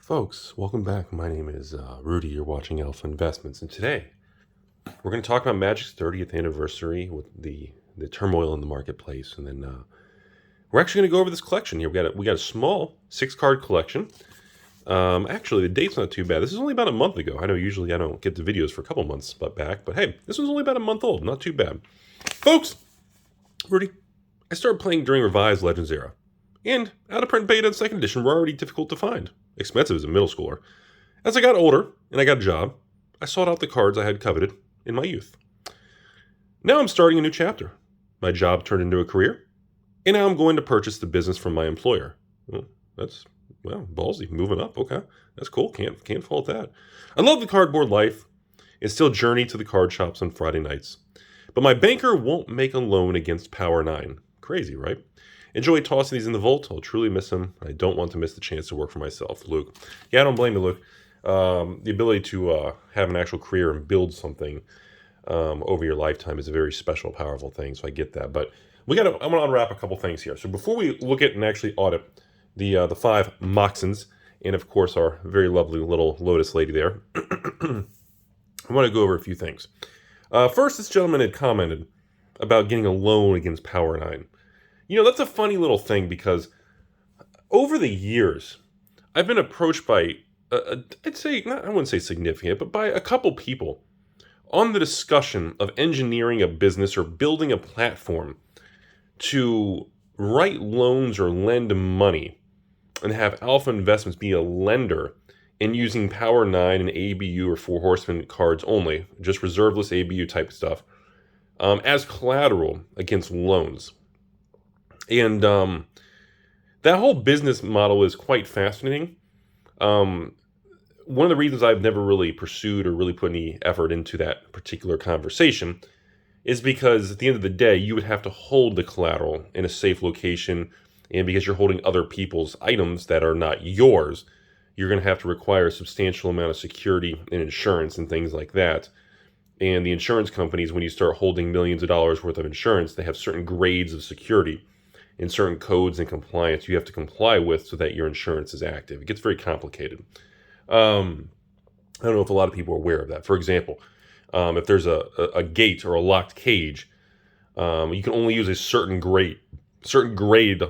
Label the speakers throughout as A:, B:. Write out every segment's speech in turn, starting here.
A: Folks, welcome back. My name is Rudy. You're watching Alpha Investments, and today we're going to talk about Magic's 30th anniversary with the turmoil in the marketplace, and then we're actually going to go over this collection here. We got a small 6-card collection. Actually, the date's not too bad. This is only about a month ago. I know usually I don't get the videos for a couple months back, but hey, this one's only about a month old. Not too bad, folks. Rudy, I started playing during Revised Legends era, and out of print beta and second edition were already difficult to find. Expensive as a middle schooler. As I got older and I got a job, I sought out the cards I had coveted in my youth. Now I'm starting a new chapter. My job turned into a career, and now I'm going to purchase the business from my employer. Well, that's ballsy. Moving up. Okay, that's cool. Can't fault that. I love the cardboard life and still journey to the card shops on Friday nights. But my banker won't make a loan against Power 9. Crazy, right? Enjoy tossing these in the vault. I'll truly miss him. I don't want to miss the chance to work for myself. Luke. Yeah, I don't blame you, Luke. The ability to have an actual career and build something over your lifetime is a very special, powerful thing, so I get that. But I'm going to unwrap a couple things here. So before we look at and actually audit the 5 Moxons, and of course our very lovely little Lotus lady there, I want to go over a few things. First, this gentleman had commented about getting a loan against Power 9. You know, that's a funny little thing because over the years, I've been approached by, I wouldn't say significant, but by a couple people on the discussion of engineering a business or building a platform to write loans or lend money and have Alpha Investments be a lender and using Power 9 and ABU or 4 Horsemen cards only, just reserve list ABU type stuff, as collateral against loans. And that whole business model is quite fascinating. One of the reasons I've never really pursued or really put any effort into that particular conversation is because at the end of the day, you would have to hold the collateral in a safe location. And because you're holding other people's items that are not yours, you're going to have to require a substantial amount of security and insurance and things like that. And the insurance companies, when you start holding millions of dollars worth of insurance, they have certain grades of security and certain codes and compliance you have to comply with so that your insurance is active. It gets very complicated. I don't know if a lot of people are aware of that. For example, if there's a gate or a locked cage, you can only use a certain grade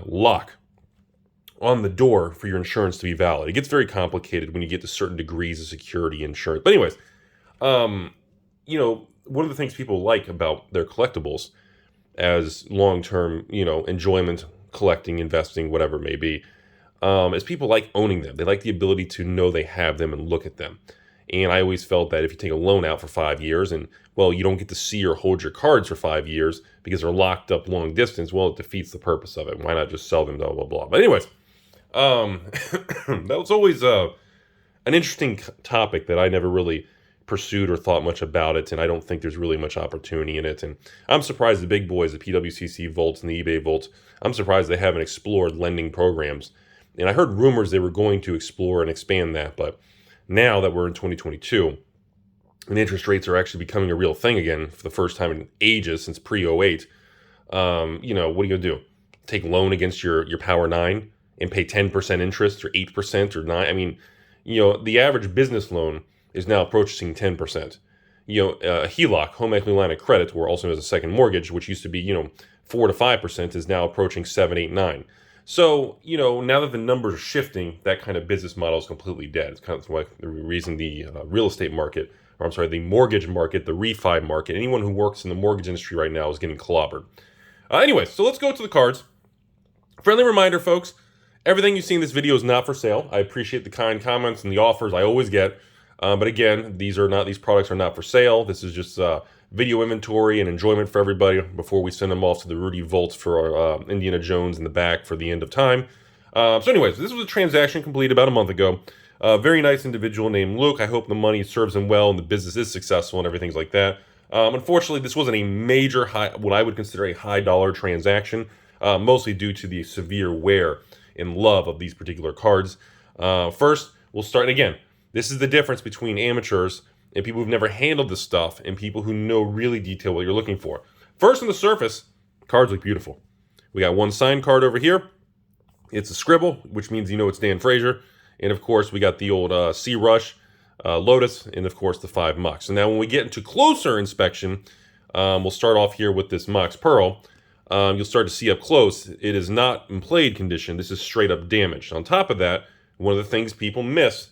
A: lock on the door for your insurance to be valid. It gets very complicated when you get to certain degrees of security insurance. But anyways, you know, one of the things people like about their collectibles as long-term, enjoyment, collecting, investing, whatever it may be, is people like owning them. They like the ability to know they have them and look at them. And I always felt that if you take a loan out for 5 years and, well, you don't get to see or hold your cards for 5 years because they're locked up long distance, well, it defeats the purpose of it. Why not just sell them, blah, blah, blah. But anyways, that was always an interesting topic that I never really pursued or thought much about it, and I don't think there's really much opportunity in it. And I'm surprised the big boys, the PWCC Vaults and the eBay Vaults, I'm surprised they haven't explored lending programs. And I heard rumors they were going to explore and expand that, but now that we're in 2022, and interest rates are actually becoming a real thing again for the first time in ages since pre-08, what are you going to do? Take loan against your Power 9 and pay 10% interest or 8% or 9%? I mean, the average business loan is now approaching 10%. A HELOC, home equity line of credit, or also as a second mortgage, which used to be, 4 to 5%, is now approaching 7, 8, 9. So, now that the numbers are shifting, that kind of business model is completely dead. It's kind of like the reason the real estate market, the mortgage market, the refi market, anyone who works in the mortgage industry right now is getting clobbered. Anyway, so let's go to the cards. Friendly reminder, folks, everything you see in this video is not for sale. I appreciate the kind comments and the offers I always get. But again, these products are not for sale. This is just video inventory and enjoyment for everybody before we send them off to the Rudy Vaults for Indiana Jones in the back for the end of time. So anyways, this was a transaction completed about a month ago. A very nice individual named Luke. I hope the money serves him well and the business is successful and everything's like that. Unfortunately, this wasn't a major what I would consider a high dollar transaction, mostly due to the severe wear and love of these particular cards. First, we'll start again. This is the difference between amateurs and people who've never handled this stuff and people who know really detail what you're looking for. First, on the surface, cards look beautiful. We got one signed card over here. It's a scribble, which means it's Dan Frazier. And of course, we got the old Sea Rush, Lotus, and of course the 5 Mox. So now when we get into closer inspection, we'll start off here with this Mox Pearl. You'll start to see up close, it is not in played condition. This is straight up damaged. On top of that, one of the things people miss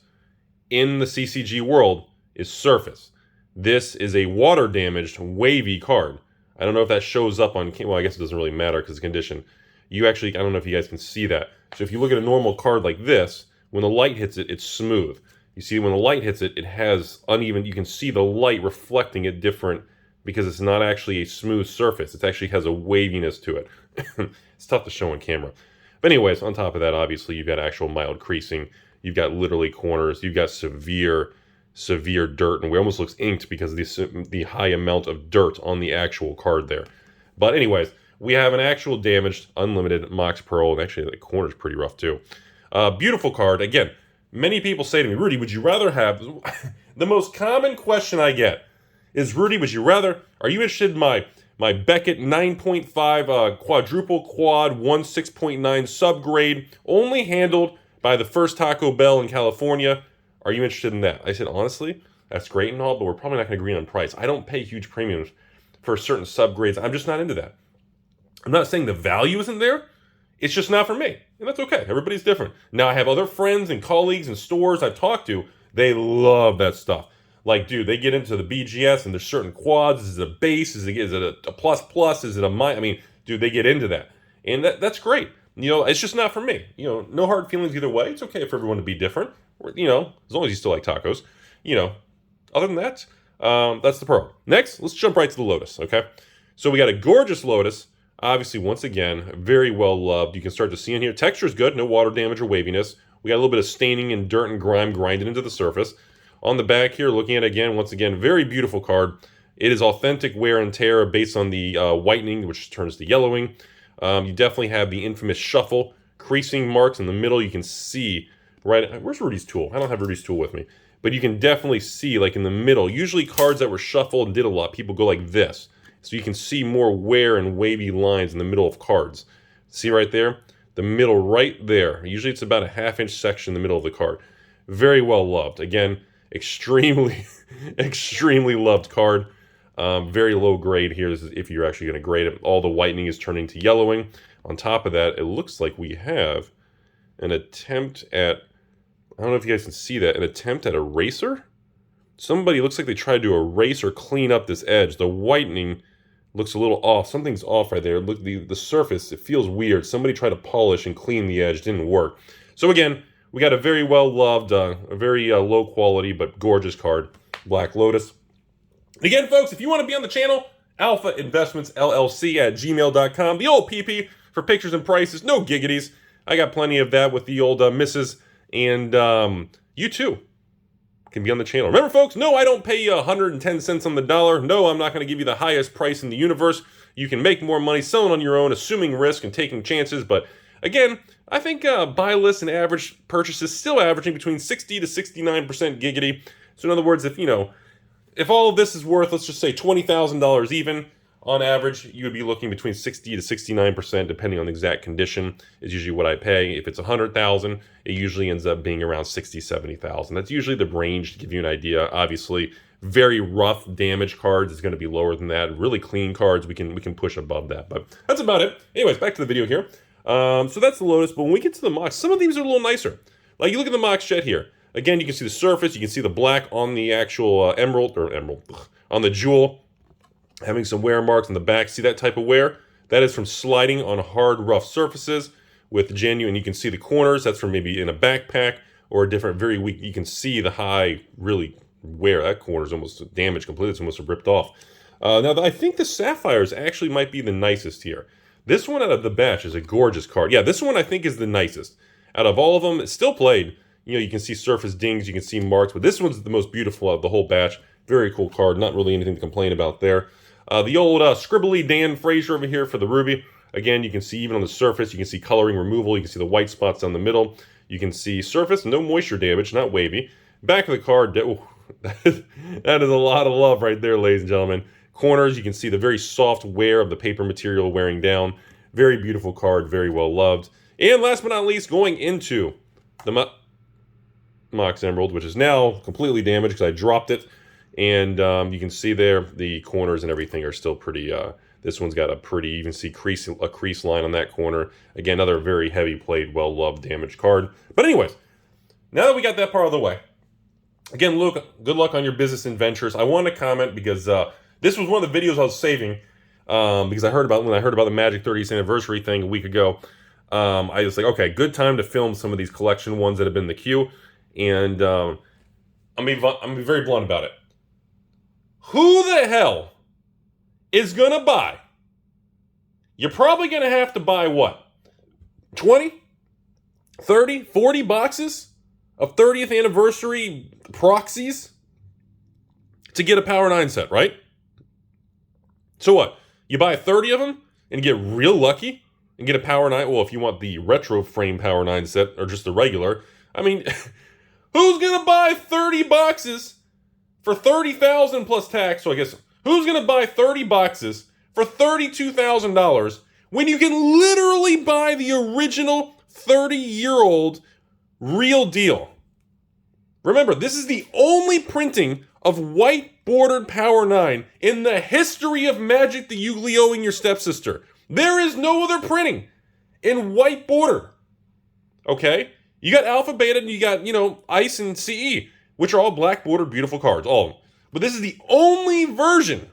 A: in the CCG world is surface. This is a water damaged, wavy card. I don't know if that shows up on, well, I guess it doesn't really matter because of condition. You actually, I don't know if you guys can see that. So if you look at a normal card like this, when the light hits it, it's smooth. You see when the light hits it, it has uneven, you can see the light reflecting it different because it's not actually a smooth surface. It actually has a waviness to it. It's tough to show on camera. But anyways, on top of that, obviously, you've got actual mild creasing. You've got literally corners. You've got severe dirt, and it almost looks inked because of the high amount of dirt on the actual card there. But anyways, we have an actual damaged, unlimited Mox Pearl, and actually the corner's pretty rough too. Beautiful card. Again, many people say to me, Rudy, would you rather have... The most common question I get is, Rudy, would you rather... Are you interested in my Beckett 9.5 quadruple quad 16.9 subgrade, only handled by the first Taco Bell in California? Are you interested in that? I said, honestly, that's great and all, but we're probably not going to agree on price. I don't pay huge premiums for certain subgrades. I'm just not into that. I'm not saying the value isn't there. It's just not for me. And that's okay. Everybody's different. Now, I have other friends and colleagues and stores I've talked to. They love that stuff. Like, dude, they get into the BGS and there's certain quads. Is it a base? Is it a plus plus? Is it a minus? I mean, dude, they get into that. And that's great. You know, it's just not for me. You know, no hard feelings either way. It's okay for everyone to be different. You know, as long as you still like tacos. You know, other than that, that's the Pearl. Next, let's jump right to the Lotus, okay? So we got a gorgeous Lotus. Obviously, once again, very well loved. You can start to see in here. Texture is good. No water damage or waviness. We got a little bit of staining and dirt and grime grinded into the surface. On the back here, looking at it again, once again, very beautiful card. It is authentic wear and tear based on the whitening, which turns to yellowing. You definitely have the infamous shuffle, creasing marks in the middle. You can see, right, where's Rudy's tool? I don't have Rudy's tool with me. But you can definitely see, like in the middle, usually cards that were shuffled and did a lot, people go like this. So you can see more wear and wavy lines in the middle of cards. See right there? The middle right there. Usually it's about a ½ inch section in the middle of the card. Very well loved. Again, extremely, extremely loved card. Very low grade here. This is if you're actually going to grade it. All the whitening is turning to yellowing. On top of that, it looks like we have an attempt at, I don't know if you guys can see that, an attempt at eraser? Somebody looks like they tried to erase or clean up this edge. The whitening looks a little off. Something's off right there. Look, the surface, it feels weird. Somebody tried to polish and clean the edge. Didn't work. So again, we got a very well-loved, a very low-quality but gorgeous card, Black Lotus. Again, folks, if you want to be on the channel, AlphainvestmentsLLC at gmail.com. The old PP for pictures and prices. No giggities. I got plenty of that with the old misses. And you too can be on the channel. Remember, folks, no, I don't pay you 110 cents on the dollar. No, I'm not going to give you the highest price in the universe. You can make more money selling on your own, assuming risk and taking chances. But again, I think buy lists and average purchases still averaging between 60 to 69% giggity. So in other words, if, you know, if all of this is worth, let's just say $20,000 even, on average, you would be looking between 60 to 69%, depending on the exact condition, is usually what I pay. If it's $100,000, it usually ends up being around $60,000, $70,000. That's usually the range to give you an idea. Obviously, very rough damage cards is going to be lower than that. Really clean cards, we can push above that. But that's about it. Anyways, back to the video here. So that's the Lotus. But when we get to the Mox, some of these are a little nicer. Like you look at the Mox Jet here. Again, you can see the surface. You can see the black on the actual emerald, on the jewel. Having some wear marks on the back. See that type of wear? That is from sliding on hard, rough surfaces with genuine. You can see the corners. That's from maybe in a backpack or a different, very weak. You can see the high, really wear. That corner is almost damaged completely. It's almost ripped off. Now, I think the Sapphires actually might be the nicest here. This one out of the batch is a gorgeous card. Yeah, this one I think is the nicest. Out of all of them, it's still played. You know, you can see surface dings. You can see marks. But this one's the most beautiful of the whole batch. Very cool card. Not really anything to complain about there. The old scribbly Dan Fraser over here for the Ruby. Again, you can see even on the surface, you can see coloring removal. You can see the white spots down the middle. You can see surface, no moisture damage, not wavy. Back of the card, oh, that is a lot of love right there, ladies and gentlemen. Corners, you can see the very soft wear of the paper material wearing down. Very beautiful card, very well loved. And last but not least, going into the Mox Emerald, which is now completely damaged because I dropped it. And you can see there the corners and everything are still pretty... this one's got a pretty... You can see a crease line on that corner. Again, another very heavy played, well-loved, damaged card. But anyways, now that we got that part of the way, again, Luke, good luck on your business and ventures. I wanted to comment because this was one of the videos I was saving because when I heard about the Magic 30th anniversary thing a week ago. I was like, okay, good time to film some of these collection ones that have been in the queue. And I'm gonna be very blunt about it. Who the hell is gonna buy? You're probably gonna have to buy what? 20, 30, 40 boxes of 30th anniversary proxies to get a Power 9 set, right? So what? You buy 30 of them and get real lucky and get a Power 9. Well, if you want the retro frame Power 9 set or just the regular, I mean, who's gonna buy 30 boxes for $30,000 plus tax? So I guess who's gonna buy 30 boxes for $32,000 when you can literally buy the original 30-year-old real deal? Remember, this is the only printing of white bordered Power 9 in the history of Magic the Yu-Gi-Oh! And your stepsister. There is no other printing in white border. Okay? You got Alpha, Beta, and you got, Ice and CE, which are all black bordered, beautiful cards, all of them. But this is the only version.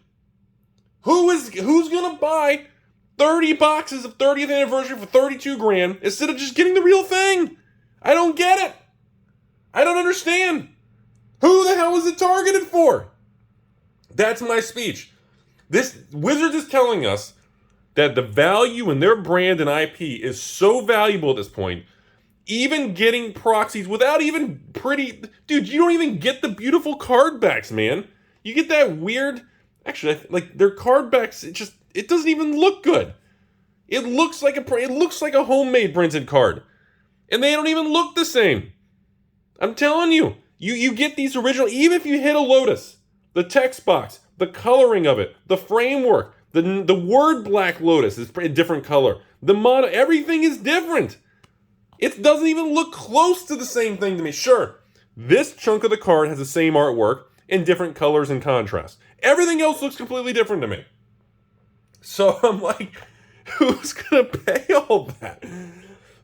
A: Who's gonna buy 30 boxes of 30th anniversary for 32 grand instead of just getting the real thing? I don't get it. I don't understand. Who the hell is it targeted for? That's my speech. This Wizards is telling us that the value in their brand and IP is so valuable at this point, even getting proxies without even pretty... Dude, you don't even get the beautiful card backs, man. You get that weird... Actually, like, their card backs, it doesn't even look good. It looks like a homemade printed card. And they don't even look the same. I'm telling you, you get these original... Even if you hit a Lotus, the text box, the coloring of it, the framework... The word Black Lotus is a different color. The mono, everything is different. It doesn't even look close to the same thing to me. Sure, this chunk of the card has the same artwork in different colors and contrast. Everything else looks completely different to me. So I'm like, who's gonna pay all that?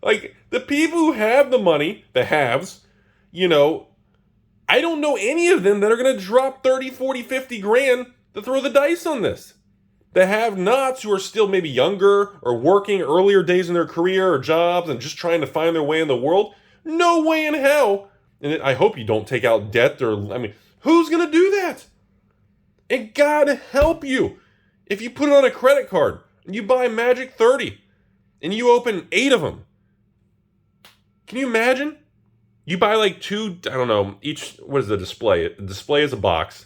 A: Like, the people who have the money, the haves, I don't know any of them that are gonna drop 30, 40, 50 grand to throw the dice on this. The have-nots who are still maybe younger or working earlier days in their career or jobs and just trying to find their way in the world, no way in hell. And I hope you don't take out debt who's going to do that? And God help you if you put it on a credit card and you buy Magic 30 and you open 8 of them. Can you imagine? You buy like 2, I don't know, each, what is the display? The display is a box,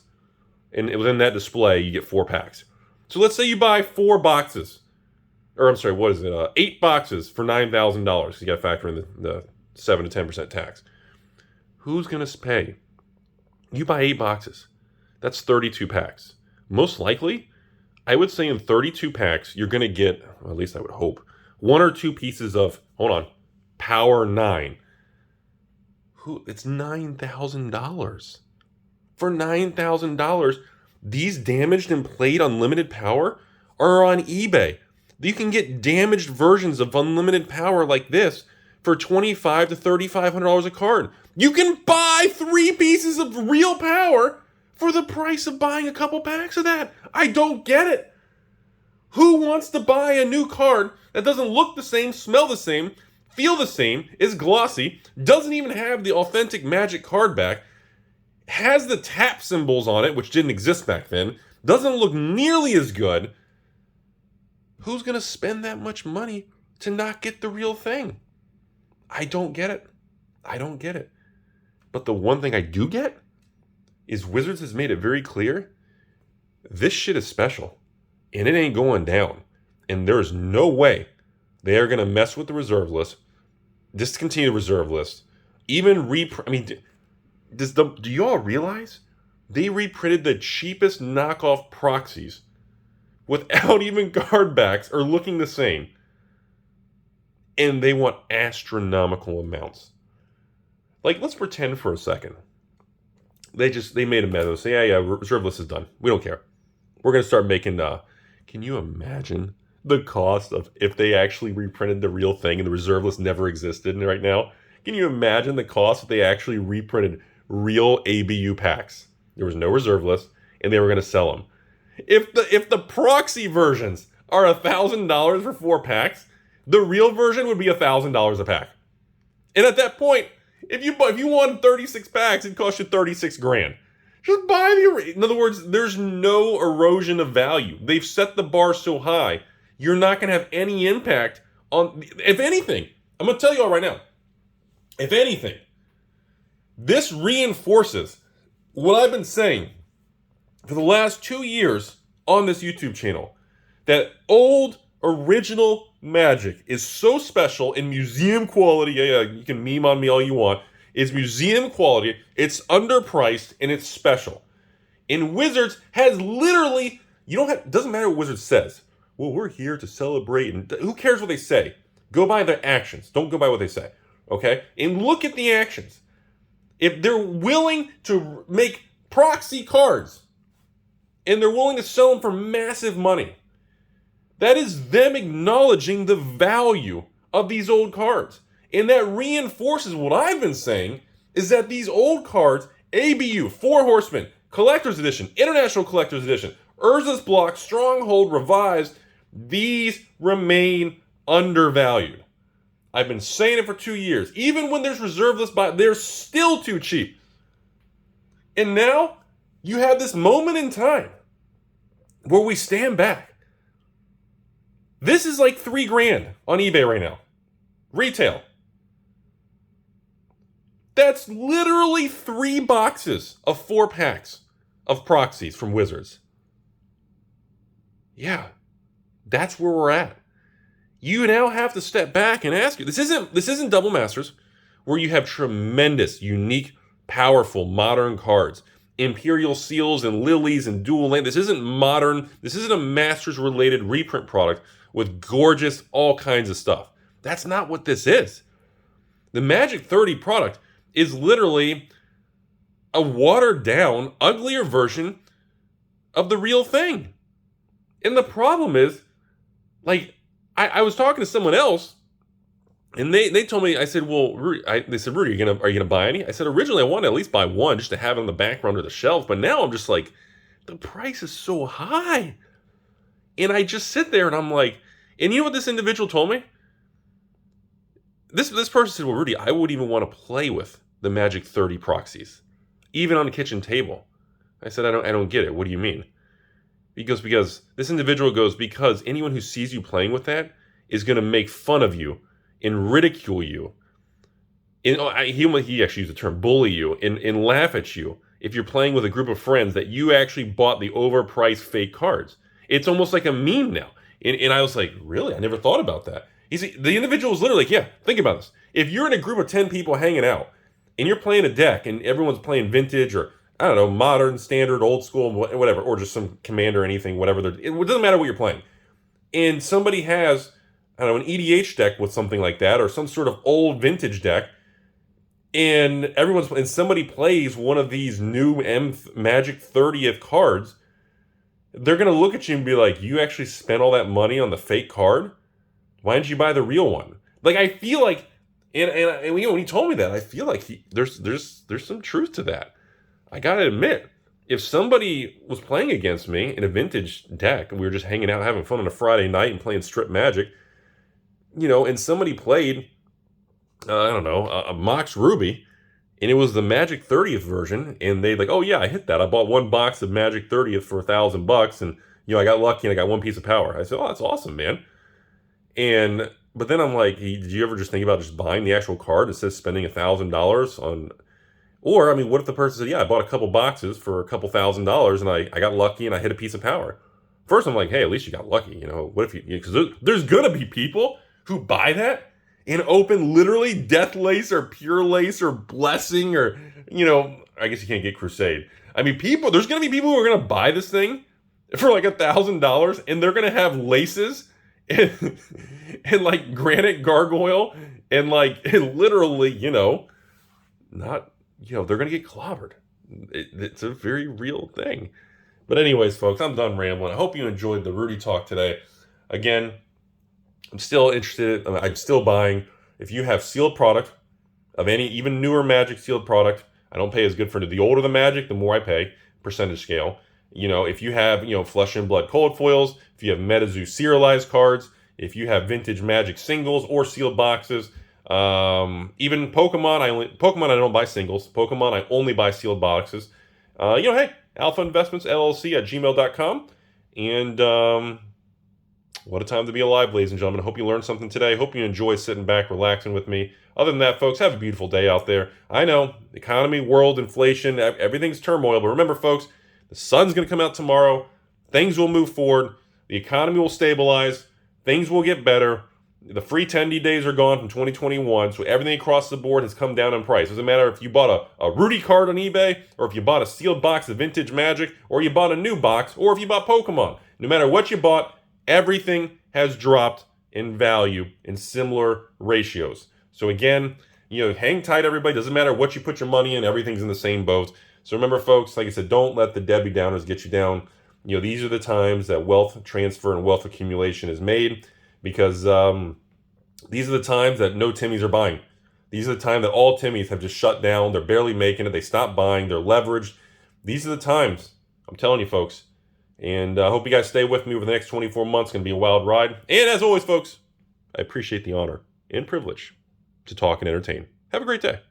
A: and within that display you get 4 packs. So let's say you buy 4 boxes, or I'm sorry, what is it? 8 boxes for $9,000. You got to factor in the 7 to 10% tax. Who's going to pay? You buy 8 boxes. That's 32 packs. Most likely, I would say in 32 packs, you're going to get, well, at least I would hope, 1 or 2 pieces of, Power 9. It's $9,000. For $9,000, these damaged and played unlimited power are on eBay. You can get damaged versions of unlimited power like this for $2,500 to $3,500 a card. You can buy 3 pieces of real power for the price of buying a couple packs of that. I don't get it. Who wants to buy a new card that doesn't look the same, smell the same, feel the same, is glossy, doesn't even have the authentic Magic card back, has the tap symbols on it, which didn't exist back then, doesn't look nearly as good? Who's going to spend that much money to not get the real thing? I don't get it. I don't get it. But the one thing I do get is Wizards has made it very clear this shit is special, and it ain't going down. And there's no way they are going to mess with the reserve list, discontinue the reserve list, even do you all realize they reprinted the cheapest knockoff proxies without even card backs or looking the same, and they want astronomical amounts? Like, let's pretend for a second. They made a memo. Say, yeah, reserve list is done. We don't care. We're going to start making, can you imagine the cost of if they actually reprinted the real thing and the reserve list never existed right now? Can you imagine the cost if they actually reprinted real ABU packs? There was no reserve list, and they were going to sell them. If the proxy versions are $1,000 for 4 packs, the real version would be $1,000 a pack. And at that point, if you want 36 packs, it costs you 36 grand. Just buy the. In other words, there's no erosion of value. They've set the bar so high, you're not going to have any impact on. If anything, I'm going to tell you all right now. If anything, this reinforces what I've been saying for the last 2 years on this YouTube channel, that old original Magic is so special in museum quality. Yeah, you can meme on me all you want. It's museum quality, it's underpriced, and it's special. And Wizards has literally, doesn't matter what Wizards says. Well, we're here to celebrate, and who cares what they say? Go by their actions. Don't go by what they say. Okay? And look at the actions. If they're willing to make proxy cards, and they're willing to sell them for massive money, that is them acknowledging the value of these old cards. And that reinforces what I've been saying, is that these old cards, ABU, Four Horsemen, Collector's Edition, International Collector's Edition, Urza's Block, Stronghold, Revised, these remain undervalued. I've been saying it for 2 years. Even when there's reserve list buy, they're still too cheap. And now you have this moment in time where we stand back. This is like $3 grand on eBay right now. Retail. That's literally 3 boxes of 4 packs of proxies from Wizards. Yeah, that's where we're at. You now have to step back and ask you. This isn't Double Masters, where you have tremendous, unique, powerful, modern cards. Imperial Seals and Lilies and Dual Land. This isn't modern. This isn't a Masters-related reprint product with gorgeous, all kinds of stuff. That's not what this is. The Magic 30 product is literally a watered-down, uglier version of the real thing. And the problem is, like, I was talking to someone else, and they told me, I said, well, Rudy, they said, Rudy, are you gonna buy any? I said, originally I wanted to at least buy one just to have it on the background or the shelf, but now I'm just like, the price is so high. And I just sit there and I'm like, and you know what this individual told me? This person said, well, Rudy, I wouldn't even want to play with the Magic 30 proxies, even on the kitchen table. I said, I don't get it. What do you mean? Because this individual goes, because anyone who sees you playing with that is going to make fun of you and ridicule you. And he actually used the term bully you and laugh at you if you're playing with a group of friends that you actually bought the overpriced fake cards. It's almost like a meme now. And I was like, really? I never thought about that. The individual was literally like, yeah, think about this. If you're in a group of 10 people hanging out and you're playing a deck and everyone's playing vintage or, I don't know, modern, standard, old school, whatever, or just some commander, anything, whatever. It doesn't matter what you're playing. And somebody has, I don't know, an EDH deck with something like that or some sort of old vintage deck, and somebody plays one of these new Magic 30th cards, they're going to look at you and be like, you actually spent all that money on the fake card? Why didn't you buy the real one? Like, I feel like, and when he told me that, I feel like there's some truth to that. I gotta admit, if somebody was playing against me in a vintage deck, and we were just hanging out having fun on a Friday night and playing strip Magic, and somebody played, a Mox Ruby, and it was the Magic 30th version, and they like, oh yeah, I hit that. I bought 1 box of Magic 30th for $1,000, and I got lucky and I got 1 piece of power. I said, oh, that's awesome, man. But then I'm like, did you ever just think about just buying the actual card instead of spending $1,000 on? Or, what if the person said, yeah, I bought a couple boxes for a couple $1,000 and I got lucky and I hit a piece of power. First, I'm like, hey, at least you got lucky. What if because there's going to be people who buy that and open literally Death Lace or Pure Lace or Blessing or, I guess you can't get Crusade. There's going to be people who are going to buy this thing for like $1,000 and they're going to have laces and like granite gargoyle and like literally, not, they're going to get clobbered. It's a very real thing. But anyways, folks, I'm done rambling. I hope you enjoyed the Rudy talk today. Again, I'm still interested. I'm still buying. If you have sealed product of any, even newer Magic sealed product, I don't pay as good for it. The older the Magic, the more I pay, percentage scale. If you have, Flesh and Blood colored foils, if you have MetaZoo serialized cards, if you have vintage Magic singles or sealed boxes, even Pokemon, I don't buy singles. Pokemon, I only buy sealed boxes. Hey, AlphainvestmentsLLC at gmail.com. And what a time to be alive, ladies and gentlemen. I hope you learned something today. I hope you enjoy sitting back, relaxing with me. Other than that, folks, have a beautiful day out there. I know, economy, world, inflation, everything's turmoil. But remember, folks, the sun's going to come out tomorrow. Things will move forward. The economy will stabilize. Things will get better. The free 10D days are gone from 2021, so everything across the board has come down in price. Doesn't matter if you bought a Rudy card on eBay, or if you bought a sealed box of vintage Magic, or you bought a new box, or if you bought Pokemon. No matter what you bought, everything has dropped in value in similar ratios. So again, hang tight, everybody. Doesn't matter what you put your money in, everything's in the same boat. So remember, folks, like I said, don't let the Debbie Downers get you down. These are the times that wealth transfer and wealth accumulation is made, because these are the times that no Timmies are buying. These are the time that all Timmies have just shut down. They're barely making it. They stopped buying. They're leveraged. These are the times. I'm telling you, folks. And I hope you guys stay with me over the next 24 months. It's going to be a wild ride. And as always, folks, I appreciate the honor and privilege to talk and entertain. Have a great day.